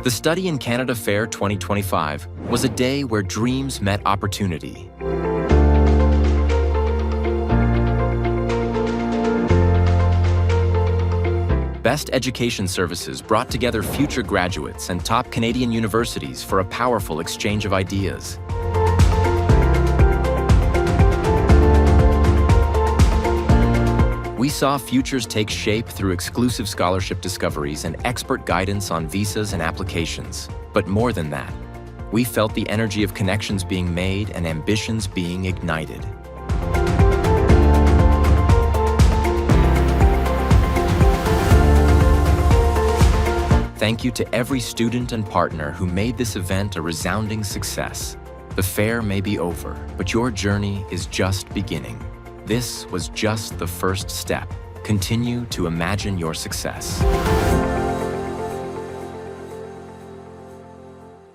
The Study in Canada Fair 2025 was a day where dreams met opportunity. Best Education Services brought together future graduates and top Canadian universities for a powerful exchange of ideas. We saw futures take shape through exclusive scholarship discoveries and expert guidance on visas and applications. But more than that, we felt the energy of connections being made and ambitions being ignited. Thank you to every student and partner who made this event a resounding success. The fair may be over, but your journey is just beginning. This was just the first step. Continue to imagine your success.